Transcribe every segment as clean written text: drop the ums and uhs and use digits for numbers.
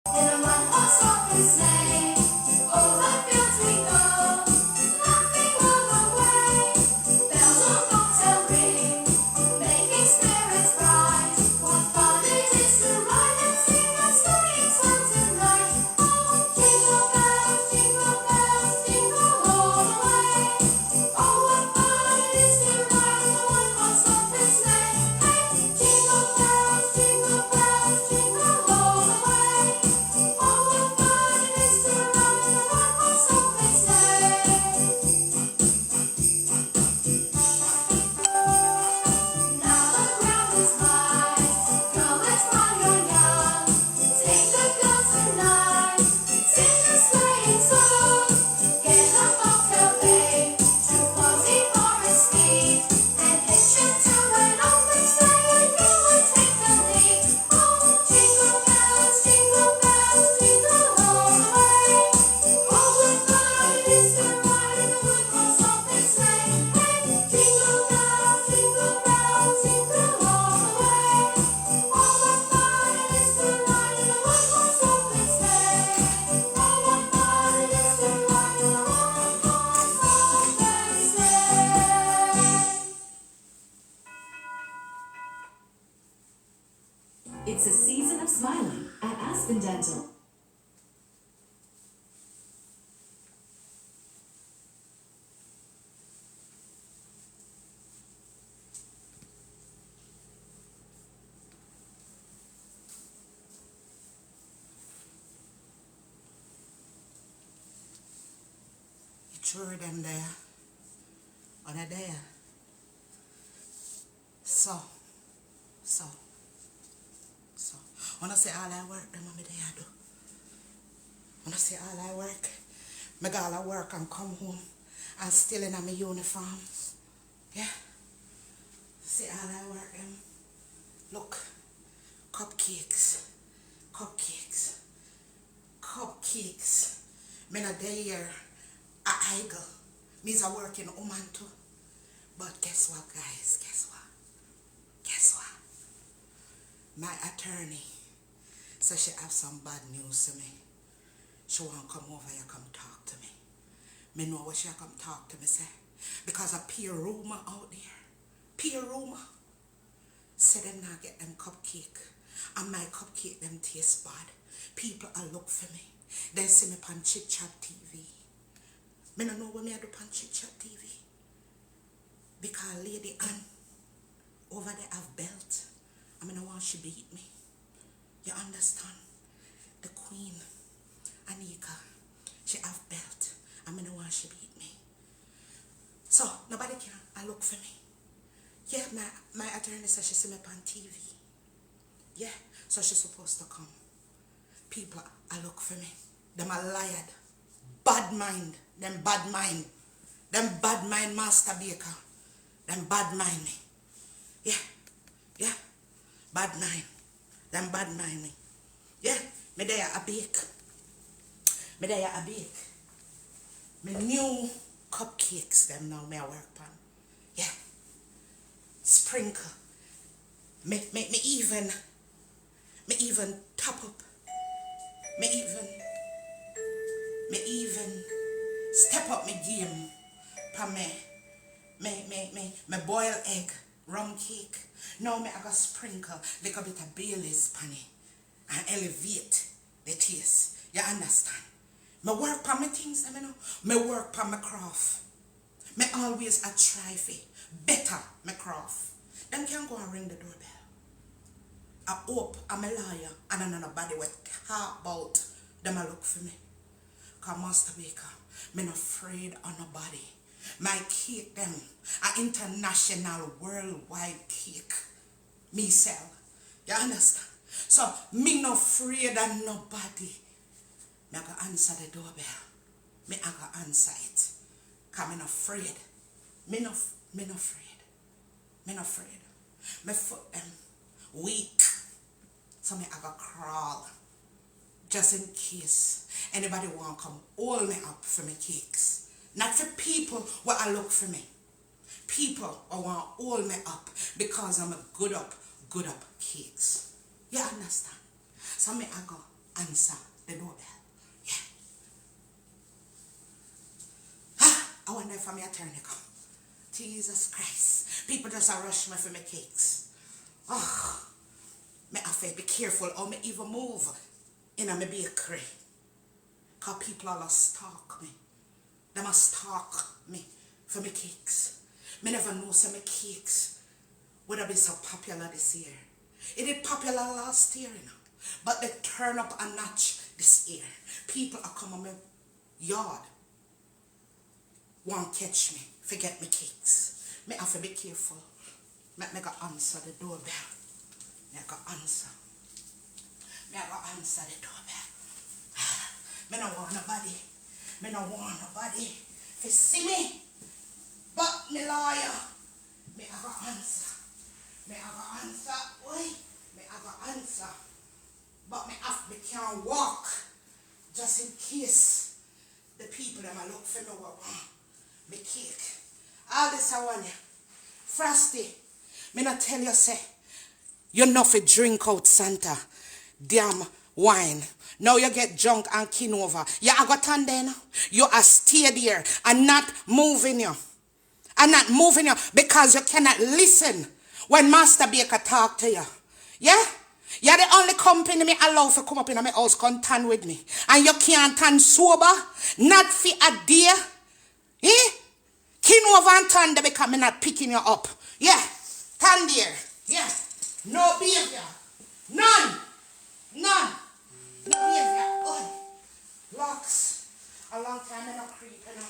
In a one-horse open sleigh, over fields we go, laughing all the way. Bells on bobtail ring, making spirits bright. What fun it is to ride and sing a sleighing song tonight! Oh, jingle bells, jingle all the way. Oh, what fun it is to ride in a one-horse open sleigh! Hey, jingle bells, jingle all the way. Oh, what fun it is to ride in a one-horse open sleigh! Now the ground is white, go let's while you're young. Take the girls tonight, sing a sleighing song. Get a bobtail babe to Fuzzy Forest speed, and hitch it to an open sleigh, and you will take the lead. Oh, jingle bells, jingle all the way. Oh, what fun it is to ride in a one-horse open sleigh! Hey, jingle bells, jingle all the way. Oh, what fun it is to ride in a one-horse open sleigh! Oh, what fun it is to ride in a one-horse open sleigh! It's a season of smiling at Aspen Dental. You threw them there, on a there. So. When I say all I work, them what me there do. When I say all I work, me go all I work and come home and still in my uniform. Yeah. See all I work them. Look, cupcakes. Me not there a idle. Me's a working woman too. But guess what, guys? Guess what? My attorney said she have some bad news to me. She want come over here come talk to me. Me know what she come talk to me say. Because a peer rumor out there. Peer rumor. Say them not get them cupcake. And my cupcake them taste bad. People are look for me. They see me on Chit Chat TV. Me don't know what me I do on Chit Chat TV. Because Lady Ann over there have belt. I mean, I want she beat me. You understand? The Queen, Anika, she have belt. I mean, I want she beat me. So, nobody can look for me. Yeah, my attorney said she see me on TV. Yeah, so she's supposed to come. People are look for me. Them are lied. Bad mind. Them bad mind. Them bad mind Master Baker. Them bad mind me. Yeah. Bad mind. Them bad mind me. Yeah, me there a bake. Me new cupcakes them now me a work on. Yeah. Sprinkle. Me even top up. Me even step up me game for me boil egg, rum cake. Now me I got sprinkle little bit of Bailey's pan it and elevate the taste. You understand? Me work on my things, you know. Me work on my craft. Me always a try for better my craft. Them can go and ring the doorbell. I hope I'm a liar and I know nobody will talk about them a look for me. Cause Master Baker, me not afraid of nobody. My cake them, an international worldwide cake. Me sell. You understand? So me not afraid of nobody. Me I go answer the doorbell. Me I go answer it. Cause me not afraid. Me not afraid. Me foot them weak. So me I go crawl. Just in case anybody want come hold me up for my cakes. Not for people what I look for me. People who want hold me up because I'm a good up cakes. You understand? So me I go answer the doorbell. Yeah. I wonder if I'm your attorney come. Jesus Christ. People just a rush me for my cakes. Oh, me have to be careful how me even move in a me bakery. Because people all stalk me. They must stalk me for my cakes. Me never know some my cakes would have been so popular this year. It did popular last year, you know. But they turn up a notch this year. People are coming my yard. Won't catch me. Forget my cakes. Me have to be careful. Me go answer the doorbell. Me go answer. Me go answer the doorbell. Me no want nobody. Me no want nobody to see me. But me lawyer. Me go answer. Me go answer. Oi. Me go answer. But me can't walk. Just in case the people that I look for me will want me cake. All this I want you. Frosty, me not tell you say, you not fi drink out Santa damn wine. Now you get drunk and kin over. You are got on there now. You are stay there and not moving you. And not moving you because you cannot listen when Master Baker talk to you. Yeah? You're the only company me allow to come up in my house come tan with me. And you can't tan sober, not for a day. Eh? Kin over and tan there because me not picking you up. Yeah, tan there. Yeah. No behavior. None. No behavior. Oh. Locks. A long time I no creep, you know.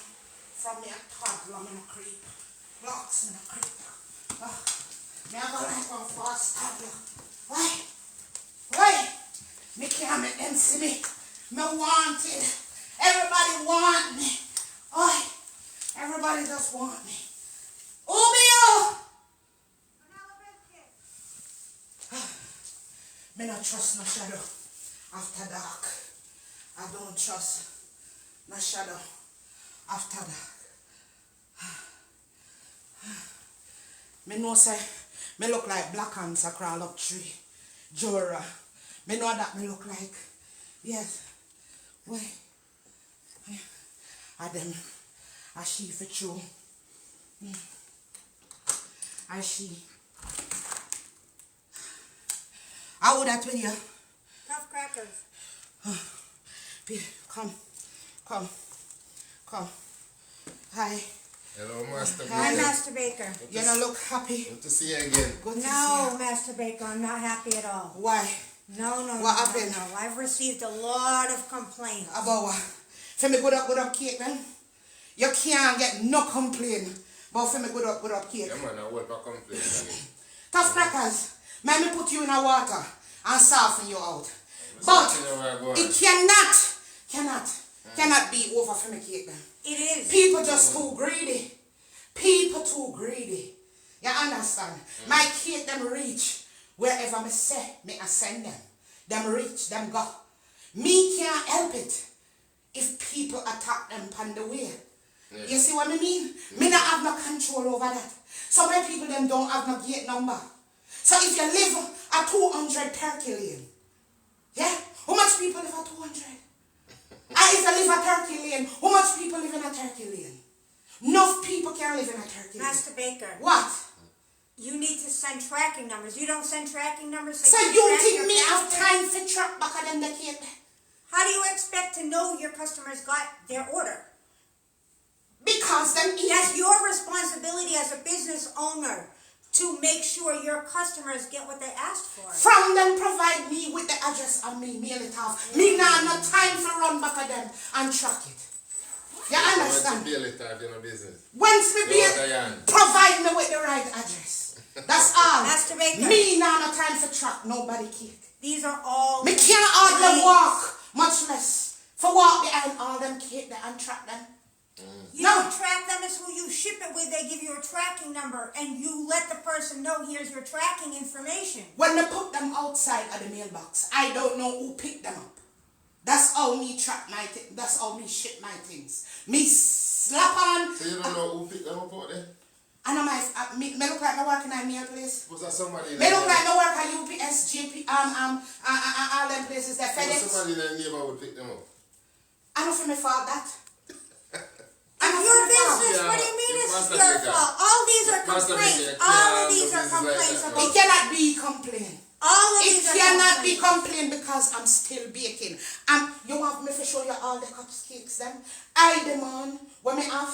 From me a toddler, me no creep. Locks, me no creep. Oh. Me I go like one fast toddler. Why? Why? Me can't make them see me. Me wanted. Everybody want me. Oh. Everybody just want me. Who be you? Me not trust no shadow after dark. I don't trust no shadow after dark. Me know say me look like black ants a crawl up tree. Jora. Me know that me look like. Yes. Why? I them. I she for true. I she. How would that with you? Tough crackers. Come. Hi. Hello, Master Hi, I'm Baker. Master Baker. You don't look happy. Good to see you again. Good to see No, you. Master Baker, I'm not happy at all. Why? No. What happened? No. I've received a lot of complaints. About what? For me good up cake then? You can't get no complaint. But for me good up cake. Yeah, man, I want to complain. Tough crackers. Let me put you in a water and soften you out. But it cannot be over for me cake then. It is. People just too greedy. People too greedy. You understand? My cake them reach wherever me say me I send them. Them reach, them go. Me can't help it if people attack them on the way. Yeah. You see what I mean? Me not have no control over that. So many people them don't have no gate number. So if you live at 200 Turkey Lane, yeah? How much people live at 200? And if you live at Turkey Lane, how much people live in a Turkey Lane? Enough people can live in a Turkey Lane. Master Baker, What? you need to send tracking numbers. You don't send tracking numbers? So can you track think your me have customer? time for track back of them the cake? How do you expect to know your customers got their order? Because them That's your responsibility as a business owner to make sure your customers get what they asked for. from them provide me with the address and me mail it off. Me now no time for run back of them and track it. You understand? Once you bail it out, you know business. Once me be Diane. provide me with the right address. That's all. Master Baker. Me now no time for track nobody cake. These are all... Me can't hardly walk, much less for walk behind all them cake there and track them. You No. don't track them, it's who you ship it with. They give you a tracking number and you let the person know here's your tracking information. When they put them outside of the mailbox, I don't know who picked them up. That's how me track my things. That's how me ship my things. Me slap on. So you don't know who picked them up out there? And me look like me working at meal place. Was that somebody in Me the look like me work at UPS, GP, all them places that Was FedEx. somebody in the neighborhood pick them up? I don't feel me fault that. It's your business. Yeah, What do you mean it it's must your have been fault? All these are Must have been complaints. there. All Yeah, of these are business like complaints that. It about. cannot be complaint. All of It these are cannot be complaints. complained because I'm still baking. You want me to show you all the cupcakes then? I demand when me have.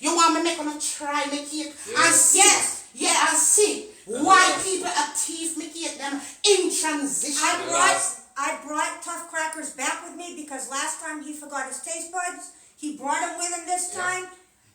You want me to try my cake and see? Yes. Yeah, and see why people are thief me cake them in transition. I brought Tough Crackers back with me because last time he forgot his taste buds. He brought them with him this time.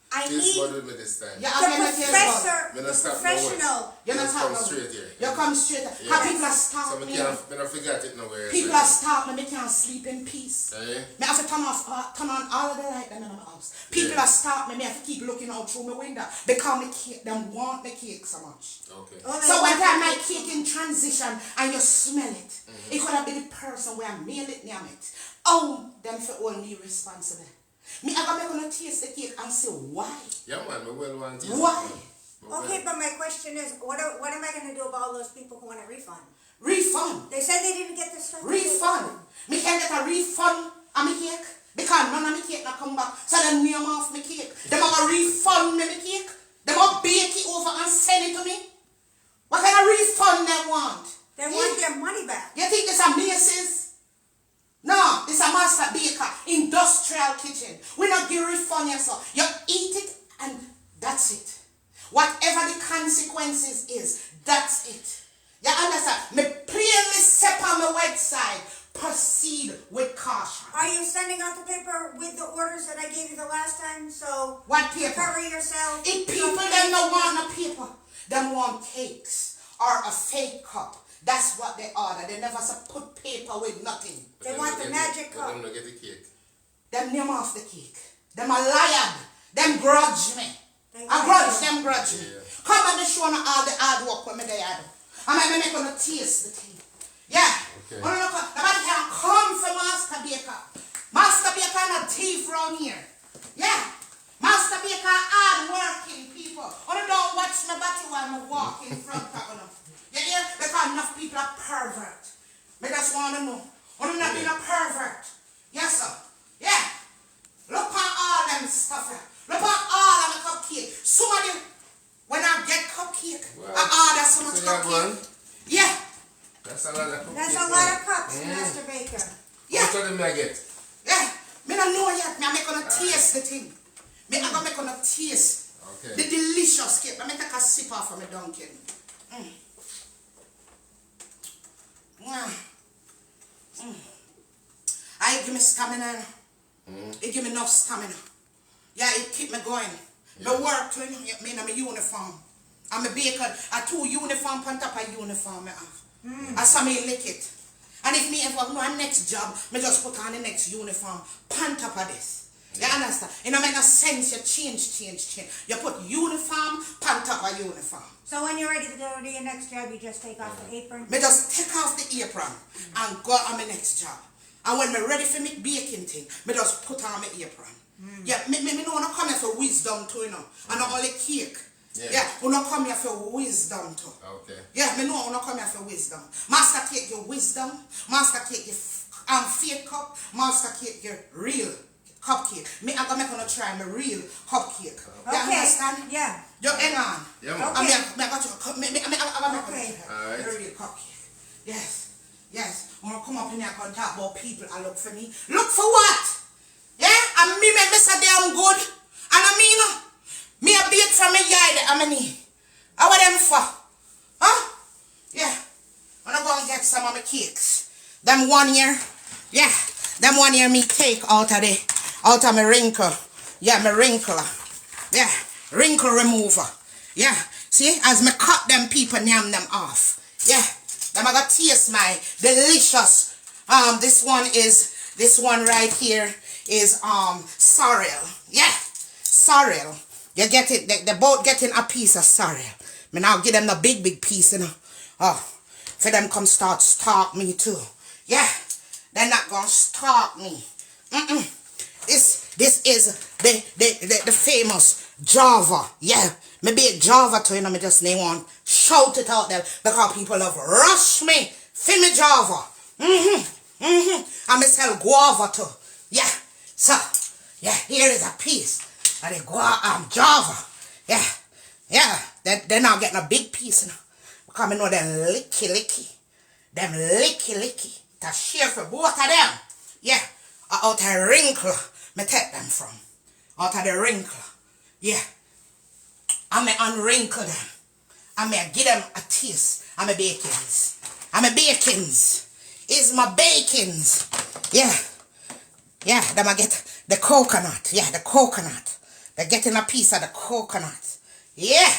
I This need one with me this time. Yeah, the I'll get my taste bud. professor, Me the not stop no professional. You're not Just come talking. straight here. You come straight. Yeah. How people are So starving me me. can't forget it nowhere. People are starving me. Can't sleep in peace. Eh? Me have to turn on all of the light them in my house. People Yeah. are starving me. I have to keep looking out through my window because me cake, them want the cake so much. Okay. Oh, So when time my cake in transition and you smell it, it could have been the person where I mail it near it. Oh, them for all me responsible. Me I gonna taste the cake and say why? Yeah, man, me well want to. Why? Okay, but my question is, what am I going to do about all those people who want a refund? Refund. They said they didn't get the stuff. Refund. Me can get a refund on my cake because none of my cake not come back. So them name off my cake. Them are gonna refund me my cake. Them gonna bake it over and send it to me. What kind of refund they want? They want their money back. You think this a Macy's? No, this a Master Baker industrial kitchen. We not give refund yourself. You eat it and that's it. Whatever the consequences is, that's it. You understand? Me plainly step on the website. Proceed with caution. Are you sending out the paper with the orders that I gave you the last time? So What paper? cover yourself. If people them don't want no paper, them want cakes or a fake cup. That's what they order. They never put paper with nothing. They want the magic But cup. them not get the cake. Them name off the cake. Them a liar. Them grudge me. I grudge them grudge me. Yeah. Come and show me all the hard work when me they do. And I make gonna taste the thing. Yeah. Okay. Nobody can come for Master Baker. Master Baker not thief round here. Yeah. Master Baker hard working people. Only don't watch my body while I walk in front of them. You hear? Because enough people are pervert. Me just want to know. Only not being a pervert. Yes, sir. Yeah. Look on all them stuff. Look on all of the cupcake. Somebody, when I get cupcake, Wow. I order so much So that cupcake. one? Yeah. That's a lot of cupcake. That's a lot of cups, Master Baker. Yeah. What of them I get? Yeah. Me don't know yet. Me I'm gonna taste the thing. Me I'm gonna taste Okay. the delicious cake. Me take a sip off of my Dunkin'. I give me stamina. It give me enough stamina. Yeah, it keep me going. Me work to me in my uniform. I'm a baker. I 2 uniform on top of uniform me have. I saw me lick it. And if me ever know a next job, me just put on the next uniform on top of this. You understand? It don't make no sense you change. You put uniform on top of uniform. So when you're ready to go to your next job, you just take off the apron. Me just take off the apron and go on my next job. And when me ready for me baking thing, me just put on my apron. Yeah, me know I come here for wisdom too, you know. And not only cake. Yeah, we not come here for wisdom too. Okay. Yeah, me know I not come here for wisdom. Master cake your wisdom. Master cake your fake cup. Master cake your real cupcake. Me I'm gonna make on try my real cupcake. You understand? Yeah. You hang on. Yeah, man. I got you. Me I'm gonna Okay. make Alright. a real cupcake. Yes. When I come up in here and talk about people, I look for me. Look for what? Yeah? And me make me say damn good. And I mean, me a bake from my yard, I mean, how are them for? Huh? Yeah. I'm gonna go and get some of my cakes. Them 1 year, yeah. Them 1 year me take out of my wrinkle. Yeah, my wrinkle. Yeah. Wrinkle remover. Yeah. See, as me cut them people name them off. Yeah. Them I got taste my delicious. This one right here is sorrel. Yeah. Sorrel. You get it, they both getting a piece of sorrel. Me now give them the big piece, you know. Oh, for them come start stalk me too. Yeah. They're not gonna stalk me. This This is the famous Java. Yeah. Me be Java to you know, me just name one. Shout it out there because people have rushed me. For me Java. And me sell guava too. Yeah. So, yeah, here is a piece of the Java. Yeah. Yeah. They're not getting a big piece now. Because I know them licky. Them licky. To share for both of them. Yeah. Out of the wrinkle, me take them from. Out of the wrinkle. Yeah. I may unwrinkle them. I may give them a taste. I'm a bakings. Is my bakings. Yeah. Yeah, then I get the coconut. Yeah, the coconut. They're getting a piece of the coconut. Yeah.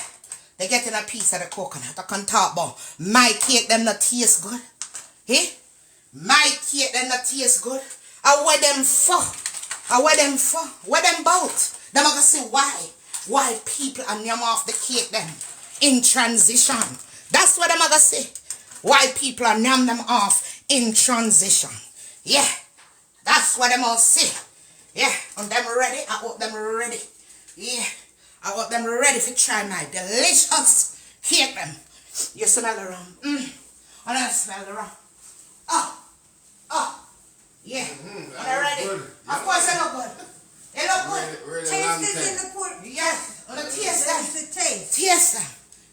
They're getting a piece of the coconut. I can talk about my cake them not taste good. Eh? My cake them not taste good. I wear them for. What them bout? Them I gonna say why people are nyam off the cake them in transition. That's what I'm gonna say. Why people are nyam them off in transition. Yeah. That's what I'm gonna say. Yeah. And them ready. I hope them ready. Yeah. I hope them ready for try my delicious cake them. You smell around. I don't smell around. Yeah. Are ready? Good. Of course they look good. They look good. Really Taste this in the pot. Yes. On the taste them. That's the taste.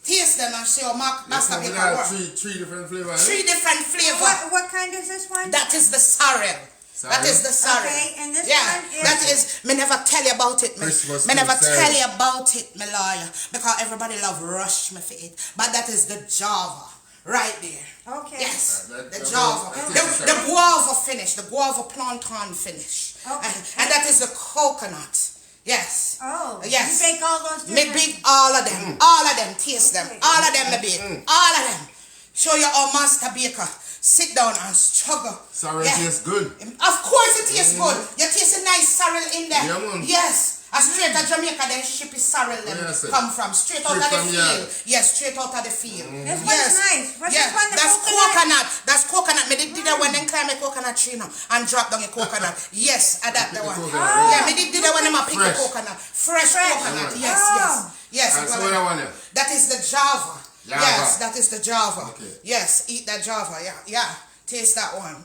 Taste them and show Mark Master we Baker got work. three different flavors. Three different flavor. What kind is this one? That is the sorrel. That is the sorrel. Okay, and this yeah, one is... that is, me never tell you about it, me. Christmas Me never sorrel. tell you about it, me lawyer. Because everybody love rush me for it. But that is the Java. Right there. Okay. Yes, That the is Java. the The guava finish, the guava plantain finish. Okay. And that is the coconut. Yes. Oh. Yes. You bake all those Me different... big all of them. All of them. Taste them. Okay. All of them me bake. All of them. Show you how Master Baker sit down and struggle. Sorrel tastes good. Of course it tastes good. You taste a nice sorrel in there. Yeah, man. Yes. As straight out Jamaica, then ship is sorrel them Yes, sir. come from. Straight out of the from field. yard. Yes, straight out of the field. This one's Yes. nice. What's Yeah, this one? The that's coconut? coconut. That's coconut. Me did that when them climb a coconut tree now and drop down a coconut. Yes, I that the one. coconut, Yeah, me did that when them a pick a Fresh. coconut. Fresh coconut. Mm. Yes, Oh. yes. And Yes. so what I want there? That is the Java. Java. Yes, that is the Java. Okay. Yes, eat that Java. Yeah. Taste that one.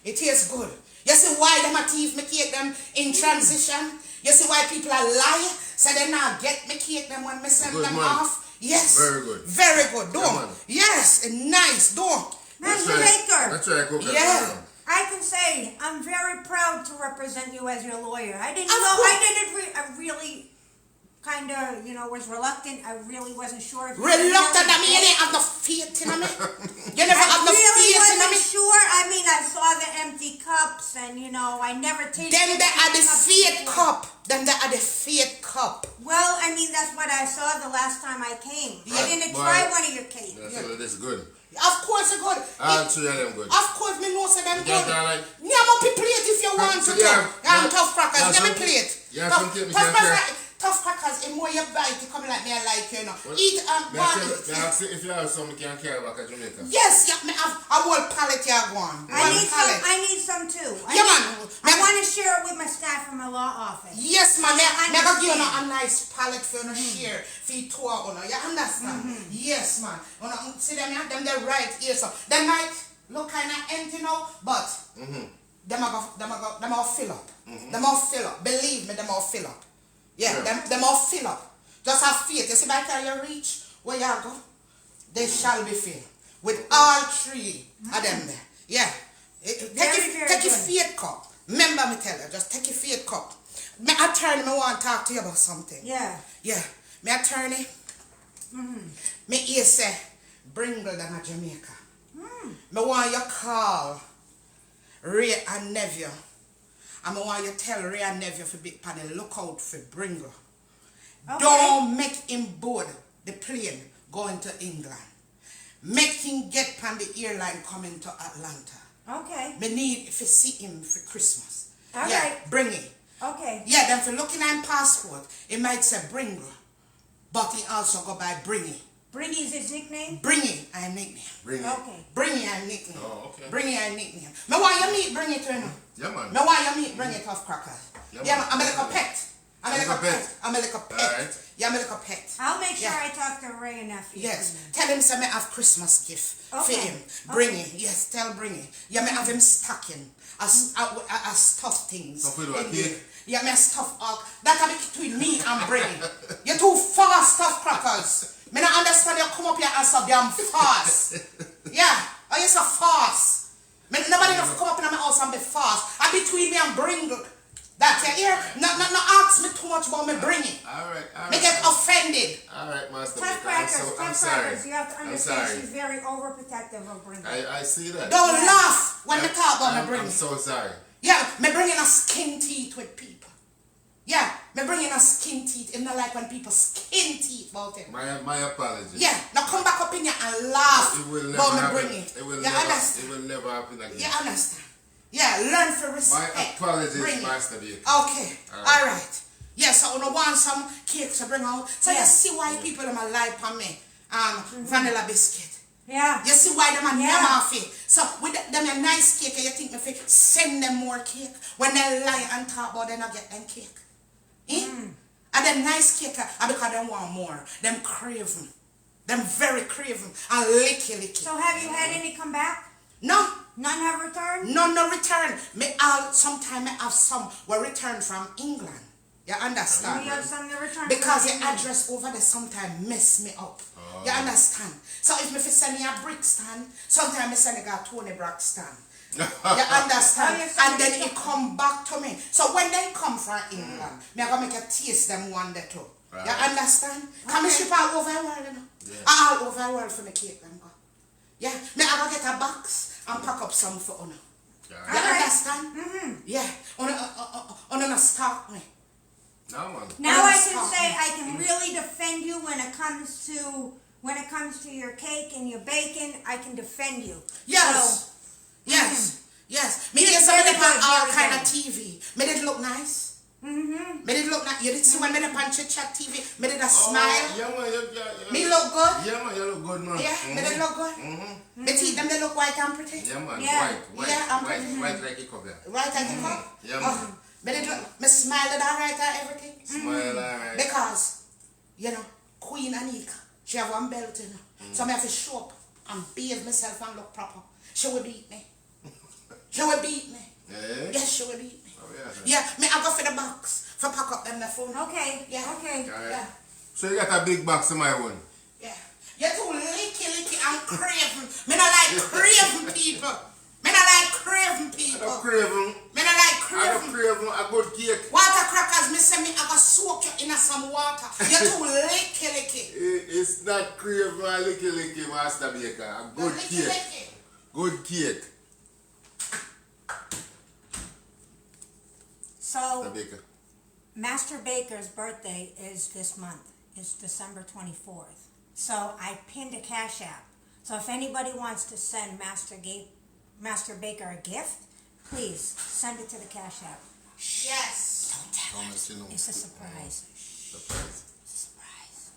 It tastes good. You see why them a thief me cake them in transition? You see why people are lying? So they not get me cake them when me send Good them man. off? Yes. Very good. Very good. Do. Yeah, man. Yes, nice. Do. Master Baker. That's right, coconut. Yeah. I can say I'm very proud to represent you as your lawyer. I didn't Of know. course. I really kind of, was reluctant. I really wasn't sure if you Reluctant. really I mean, you didn't have no faith in me. You never have no I really faith in wasn't me. sure. I mean, I saw the empty cups, and I never tasted. Them that are the cups faith before. cup. Them that are the faith cup. Well, I mean, that's what I saw the last time I came. I didn't But- try one of your cakes. That's that's good. Of course it's good. All three of them good. Of course, me know say them You good. don't like- Yeah, but plate if you want to. Yeah, I'm yeah. tough crackers. Yeah, Give me some- plate. yeah, Tough- some take me tough can't crackers. care. Tough crackers. The more you bite, you come like me. I like you know. Well, Eat May I tell you, one. may I ask you if you have something you can carry back to Jamaica? Yes, yeah. Me have a whole pallet you go on. I need some too. Yeah, man. I want to share it with my staff from my law office. Yes, man. Me I go give you understand. a nice pallet for you to share. For you two, you understand? Yes, man. See them here? Them they right here. So they might look kind of empty now, but them all fill up. Them all fill up. Believe me, them all fill up. Yeah, them all fill up. Just have faith. You see by the time you reach where you go, they shall be filled. With all three of them there. Yeah. Very Take your good. faith cup. Remember me tell you, just take your faith cup. My attorney, me want to talk to you about something. Yeah. Yeah. My attorney, me here say, Bringle them at Jamaica. Me want you call Ray and Neville. And I want you tell Ray and Neville to be on the lookout for Bringle. Okay. Don't make him board the plane going to England. Make him get on the airline coming to Atlanta. Okay. Me need to see him for Christmas. All yeah, right. bring him. Okay. Yeah, then for looking at him passport, it might say Bringle. But he also go by Bringy. Bringy's his nickname? Bringy, I nickname. Bring it. Okay. Bringy, I nickname. Oh, okay. Bringy, I nickname. Me want you meet Bringy too, you know. Yeah, man. Me want you meet Bringy Tough Cracker. Yeah, Yeah, man. I'm a little pet. I'm a Like little a pet. pet. I'm a little pet. Alright. Yeah, I'm a little pet. I'll make sure Yeah. I talk to Ray and nephew. Yes, tell him say me have Christmas gift for Okay. him. Bring it. Yes, tell bring it. Yeah, me have him stocking as stuff things. Some food or in cake? there. Yeah, me stuff all. That a bit between me and Bringy. You're too fast, Tough Crackers. Me not understand you come up here and so damn fast. Yeah, oh you so fast. Me nobody have to come up in my house and be fast. And between me and Bring that you hear? No ask me too much about me Bringy. Alright. Me get offended. Alright, Master Tough Baker. Crackers, I'm Tough sorry. Crackers, you have to I'm understand sorry. she's very overprotective of Bringy. I see that. Don't Yeah. laugh when me talk about me I'm Bringy. so sorry. Yeah, me bringing a skin teeth with people. Yeah, me bringing a skin teeth. It's not like when people skin teeth about him. My apologies. Yeah, now come back up in here and laugh It will never about me happen. bringing. It will You never. understand? It will never happen again. You understand? Yeah, learn for My respect. apologies, Bring it. Master Baker. Okay, Alright. alright. Yeah, so I want some cake to bring out. So Yeah. you see why people in my life on me vanilla biscuit. Yeah. You see why them a Yeah. name off it. So with them a nice cake, you think me fi send them more cake. When they lie and talk about them, I get them cake. And them nice cake, because them want more. Them craving. Them very craving. And licky. So have you had any come back? No, None have returned? no return. Sometime I have some will return from England. You understand? We have some that return. Because from the address over there sometimes mess me up. You understand? So if me fi send me a Brixton, sometimes I send it a Tony Braxton. You understand? Oh, yes, And yes, then yes. it come back to me. So when they come from England, me I gonna make a taste them one day too. Right. You understand? Can me ship all over the world, you know? Yeah. All over the world for me cake them go. Yeah, me I gonna get a box and pack up some for honor. You Alright. understand? Yeah, on stock me. No, man. Now I can Stop. say I can really defend you when it comes to your cake and your bacon. I can defend you. Yes. Yes. Me did some of Very them good, on all very kind of good. TV. Me did look nice. Mm-hmm. Me did look nice. You did see when me did on Chit Chat TV. Me did a Oh, smile. yeah, man. Yeah. Me look good. Yeah, man. You look good, man. Yeah, me did look good. Mm-hmm. Me teeth them they look white and pretty. Yeah, man. Yeah. White. Yeah, I'm white, pretty. white like a cup, yeah. Right and you up. Yeah, man. Me did look. Me smiled at alright and everything. Smile, alright. Because, you know, Queen Anika, she have one belt, you know. So I have to show up and bathe myself and look proper. She will beat me. She will beat me. Yeah. Yes, she will beat me. Oh, yeah. Yeah, me I go for the box for pack up them the phone. Okay. Yeah. Okay. Alright. Yeah. So you got a big box of my one. Yeah. You're too licky and craving. Me not like craving people. Me not like craving I people. don't craving. Me not like I don't craving. craving a good cake. Water crackers, me say me I go soak you in some water. You're too licky. It's not craving a licky, Master Baker. A good cake. Good cake. So Master Baker. Master Baker's birthday is this month. It's December 24th. So I pinned a Cash App. So if anybody wants to send Master Baker a gift, please send it to the Cash App. Yes. Promise you know. It's a surprise. Surprise. Surprise.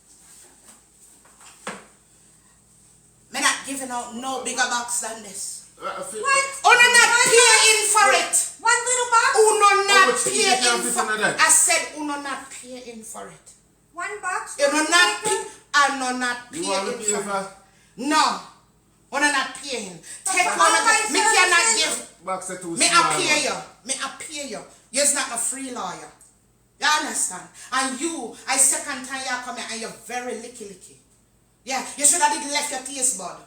Me not giving out no bigger box than this. What? Uno not pay in for it. One little box? Uno not much pay you can in fit for into that? I said uno not pay in for it. One box? You no Master not Baker? pay. I no not You pay want to in pay for it. for No. Uno not paying. Take for one all of my the. Me cannot services? give. box of too Me small? I pay you. Me I pay you. You're not a free lawyer. You understand? And you, I second time you come here and you're very licky. Yeah, you should have left your taste bud.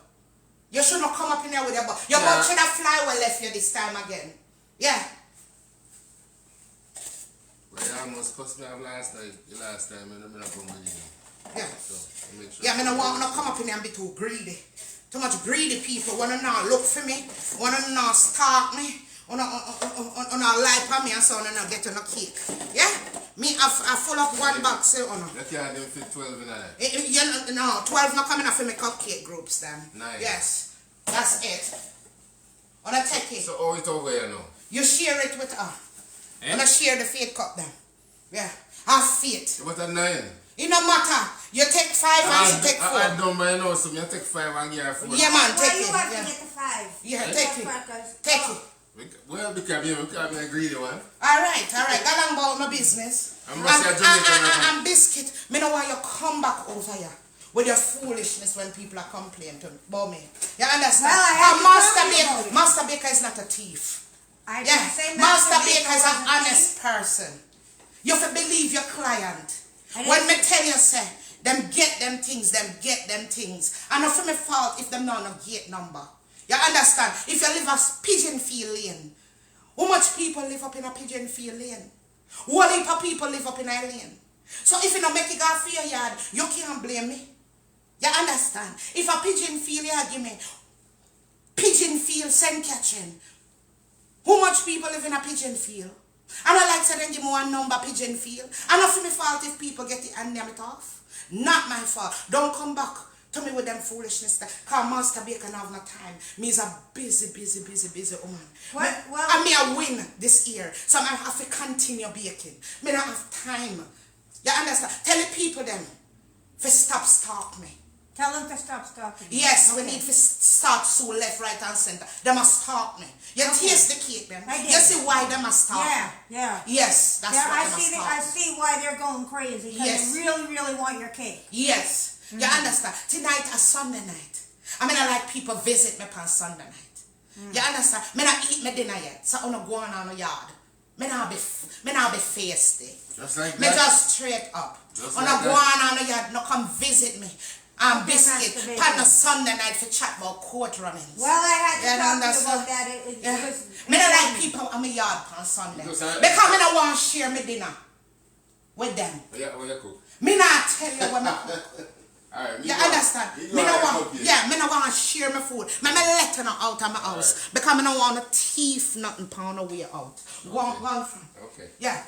You should not come up in here with your bud. Your Yeah. bud should have fly well left you this time again. Yeah. Well, you almost cussed me out last time, and I'm not going with you. Yeah. So, make sure. Yeah, I don't want to come up in here and be too greedy. Too much greedy people wanna not look for me, wanna not stalk me, wanna lie for me and so on and not get on a cake. Yeah? Me I full up one box, you know. You can't even fit 12 in that. You know, 12 not coming up for me cupcake groups then. Nice. Yes. That's it. Wanna take it. So, how it over here now? You share it with her. Eh? Wanna share the faith cup then. Yeah. Have faith. What a 9? It no matter. You take 5 and she take 4. I don't mind now, so I take 5 and give her 4. Yeah, man, Why take you it. have Yeah, to get the 5? yeah Tough take it. crackers. Take Oh. it. Well, because I'm a greedy one. Alright. Go on about my business. I'm gonna say Jamaican. And biscuit, me know why you come back over here with your foolishness when people are complaining about me. You understand? Well, I have to Master tell you Baker, about it. Master Baker is not a thief. I Yeah, didn't say Master Baker is wasn't an honest person. You have to believe your client. I didn't When me say- tell you, say, them get them things. And not for me fault if them not no gate number. You understand? If you live a pigeon field lane, how much people live up in a pigeon field lane? What heap of people live up in a lane? So if you don't make it go for your yard, you can't blame me. You understand? If a pigeon field yard give me pigeon field sand catching, how much people live in a pigeon field? And I like to then give me one number pigeon field. And not for my fault if people get it and name it off. Not my fault. Don't come back to me with them foolishness. Because Master Baker have no time. Me is a busy woman. Well- And me a win this year. So I have to continue baking. Me don't have time. You understand? Tell the people them to stop stalk me. Tell them to stop stalking. Yes, we Okay. need to start so left, right, and center. They must stalk me. You Okay. taste the cake, them. I did. You see why they must stalk Yeah, me. yeah. Yes, that's Yeah, why I they must see. stalk I me. see why they're going crazy. Because Yes. they really want your cake. Yes, you understand. Tonight is Sunday night. I mean, I like people visit me on Sunday night. You understand? Me not eat my dinner yet, so I'm not going on the yard. Me not be feisty. Just like Me that. just straight up. Just I'm like not that. going on the yard. No come visit me. And Okay, biscuit Master on Baker. a Sunday night for chat about court runnings. Well, I had to Yeah, talk to you understand. about that. It Yeah. was. Me don't like people on my yard on Sunday. Because I- Because me don't want to share my dinner with them. Yeah, well, you cook. Me not tell you when I cook. Alright, You understand? Me no want, cook. yeah, me no want to share my food. Me let her out of my house because me no want to thief nothing pound away out. One from. Okay. Yeah.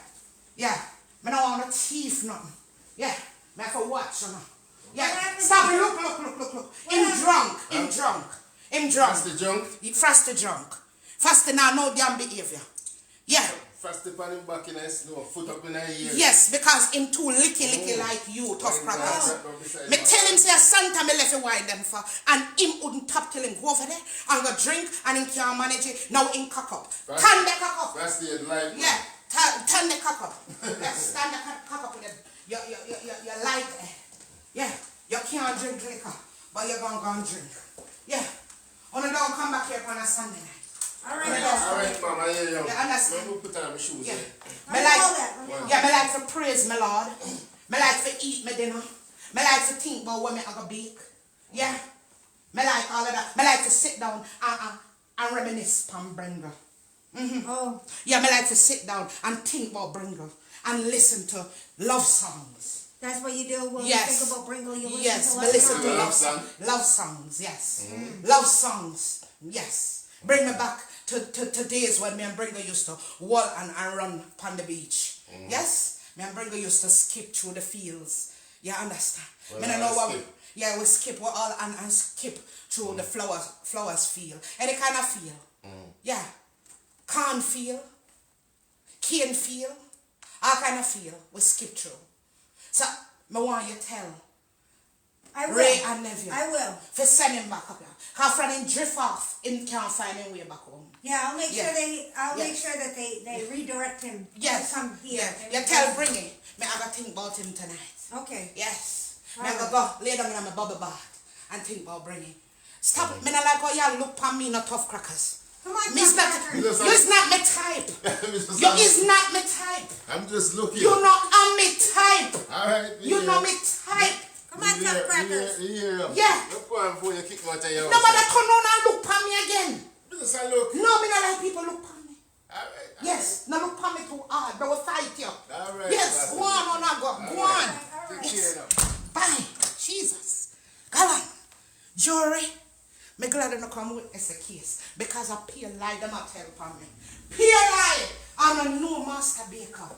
Me no want to thief nothing. Yeah. Me have to watch you know. What Yeah. happened? Stop it. Look. Him drunk. Him drunk. That's the junk. Faster drunk. Faster now, no damn behavior. Yeah. First step on him back in the snow, foot up in the ear. Yes, because him too licky like you, tough Why crackers. not? Me tell him say Santa me left a wine them for, and him wouldn't tap till him go over there and go drink and him can't manage it. Now him cock up. Right. Turn the cock up. That's the life. Yeah, turn the cock up. Yes, turn the cock up with it. You like it. Yeah, you can't drink liquor, but you're gonna go and drink. Yeah. Only don't come back here on a Sunday night. All right, Alright, mama, yeah. You understand? Let me put on my shoes. Yeah. Yeah. Me I like, know that, I know. yeah, me like to praise my Lord. Me like to eat my dinner. Me like to think about what me I go bake. Yeah. Me like all of that. Me like to sit down and reminisce on Bringle. Oh, Yeah, me like to sit down and think about Bringle and listen to love songs. that's what you do when Yes. you think about Bringle. You listen Yes, to me love listen to songs. love songs. Love songs, yes. Love songs, yes. Bring me back to days when me and Bringle used to walk and run upon the beach. Yes? Me and Bringle used to skip through the fields. You understand? Well, Me don't know what skip. yeah, we skip we all and skip through the flowers field. Any kind of field. Yeah. Corn field, cane field, all kind of field we skip through. So me want you tell I will. Ray and Neville I will. for send him back up here. Cause from him drift off, him can't find his way back home. Yeah, I'll make Yeah. sure they. I'll make Yes. sure that they redirect him. Yes. To come here. Yeah. You tell Bringy, me I gotta think about him tonight. Okay. Yes. Me Alright. I gotta go lay down in my bubble bath and think about Bringy. Stop it. Me not like how y'all look upon me, not tough crackers. Come on, Me is not, Tough you Crackers. is not my type. You is not my type. I'm just looking. You not am me type. Alright. You know me type. Come on, Tough Crackers. Yeah. Look one before you kick me out of your house. Nobody turn on and look upon me again. Just a look. No, me not like people look upon me. Alright. Yes, no look upon me too hard. They will fight you. Alright. Yes, go on, go on. Take care now. Bye. Jesus. Go on. Jury, me glad they not come witness a case because a pure lie them not tell upon me. Pure lie. And I know Master Baker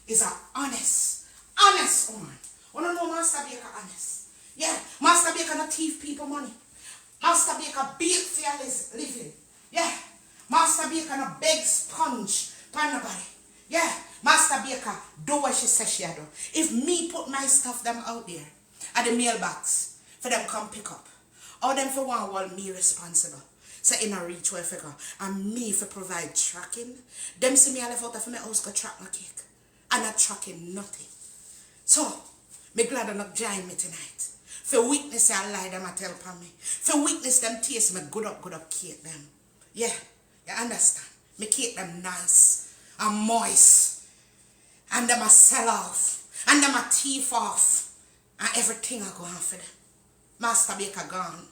is a honest woman. I don't know Master Baker honest. Yeah, Master Baker not thief people money. Master Baker bake for your living. Yeah, Master Baker not beg sponge for nobody. Yeah, Master Baker, do what she says she do. If me put my stuff them out there at the mailbox for them come pick up, all them for one wall me responsible. So in a reach where figure and me for provide tracking. Them see me I left out of my house go track my cake. And not tracking nothing. So me glad I not join me tonight. For witness I lie them I tell upon me. For witness them taste me good up cake them. Yeah, you understand? Me cake them nice and moist. And them a sell off. And them a thief off. And everything I go on for them. Master Baker gone.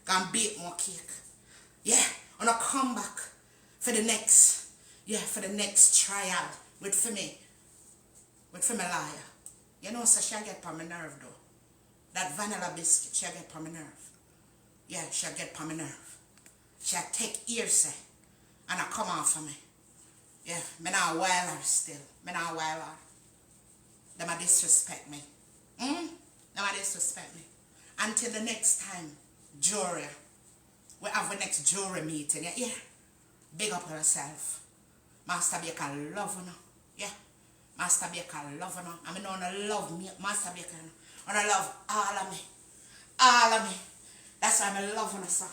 Gone bake more cake. Yeah, and I come back for the next, for the next trial with me liar. You know, so she'll get on my nerve though. That vanilla biscuit, she'll get on my nerve. Yeah, she'll get on my nerve. She'll take ear say, and I come on for me. Yeah, me not wild her still. Me not wild her. Them a disrespect me. Them a disrespect me. Until the next time, jury. We have the next jury meeting, yeah? Big up yourself. Master Baker love you, yeah? Master Baker love you. I mean, I love me, Master Baker. And I love all of me. All of me. That's why I love you, sir.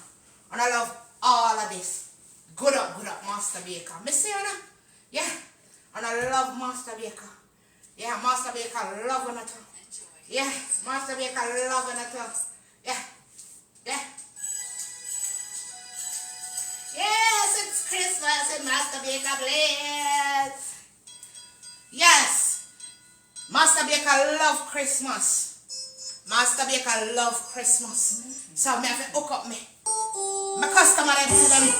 And I love all of this. Good up, Master Baker. Me see you, yeah? And I love Master Baker. Yeah, Master Baker love you, too. Yeah, Master Baker love you, too. Yeah, yeah. Yes, it's Christmas and Master Baker bless. Yes, Master Baker love Christmas. Master Baker love Christmas. So me have to hook up me. My customer them say them